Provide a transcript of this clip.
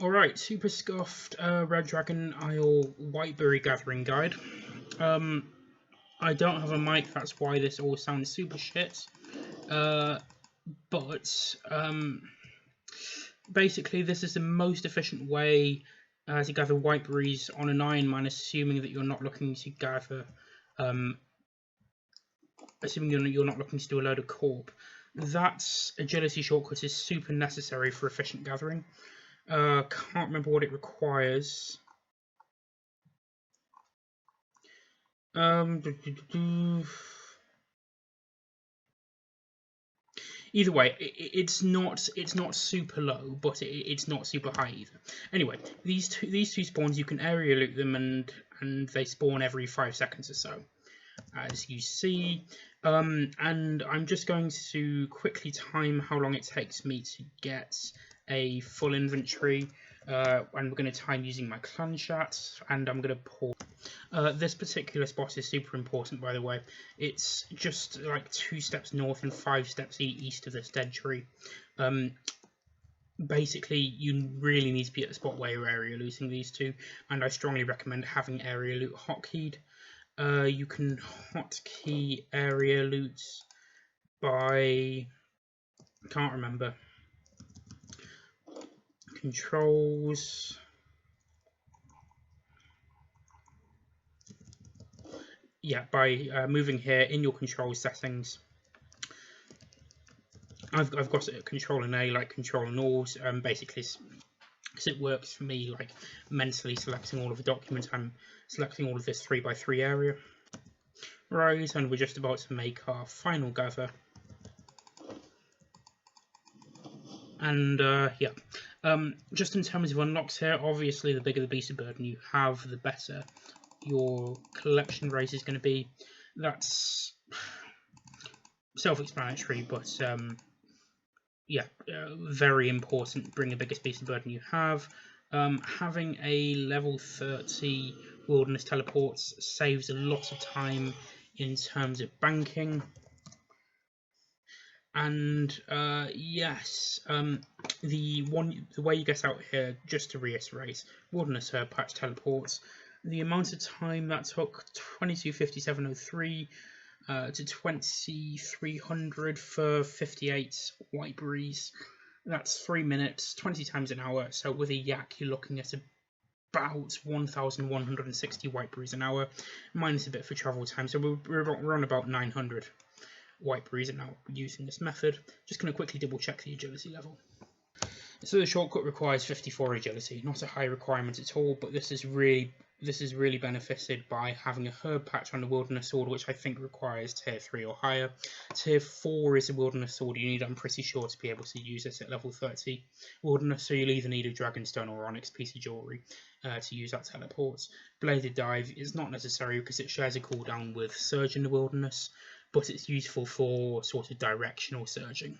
Alright, Super Scuffed Red Dragon Isle Whiteberry Gathering Guide. I don't have a mic, that's why this all sounds super shit. But basically this is the most efficient way to gather whiteberries on an ironman, assuming that you're not looking to gather, assuming you're not looking to do a load of corp. That agility shortcut is super necessary for efficient gathering. Can't remember what it requires. Either way, it's not super low, but it's not super high either. Anyway, these two spawns, you can area loot them, and they spawn every 5 seconds or so, as you see. And I'm just going to quickly time how long it takes me to get a full inventory, and we're going to time using my clan chat, and I'm going to pause. This particular spot is super important, by the way. It's just like 2 steps north and 5 steps east of this dead tree. Basically, you really need to be at the spot where you're area looting these two, and I strongly recommend having area loot hotkeyed. You can hotkey area loots by, can't remember, controls. Yeah, by moving here in your control settings. I've got it at Control and A, like Control and Alt. Basically, because it works for me, like mentally selecting all of the documents, I'm selecting all of this 3x3 area. Right, and we're just about to make our final gather. And yeah, just in terms of unlocks here, obviously the bigger the beast of burden you have, the better your collection rate is going to be. That's self-explanatory, but yeah, very important. Bring the biggest beast of burden you have. Having a level 30 wilderness teleports saves a lot of time in terms of banking. And yes, the way you get out here, just to reiterate, wilderness herb patch teleports. The amount of time that took, 22:57:03 to 2300 for 58 whiteberries. That's 3 minutes, 20 times an hour. So with a yak, you're looking at about 1,160 whiteberries an hour, minus a bit for travel time. So we're on about 900 whiteberries an hour using this method. Just going to quickly double check the agility level. So the shortcut requires 54 agility, not a high requirement at all, but this is really benefited by having a herb patch on the wilderness sword, which I think requires tier 3 or higher. Tier 4 is a wilderness sword you need, I'm pretty sure, to be able to use it at level 30 wilderness, so you'll either need a dragonstone or onyx piece of jewellery to use that teleport. Bladed dive is not necessary because it shares a cooldown with surge in the wilderness, but it's useful for sort of directional surging.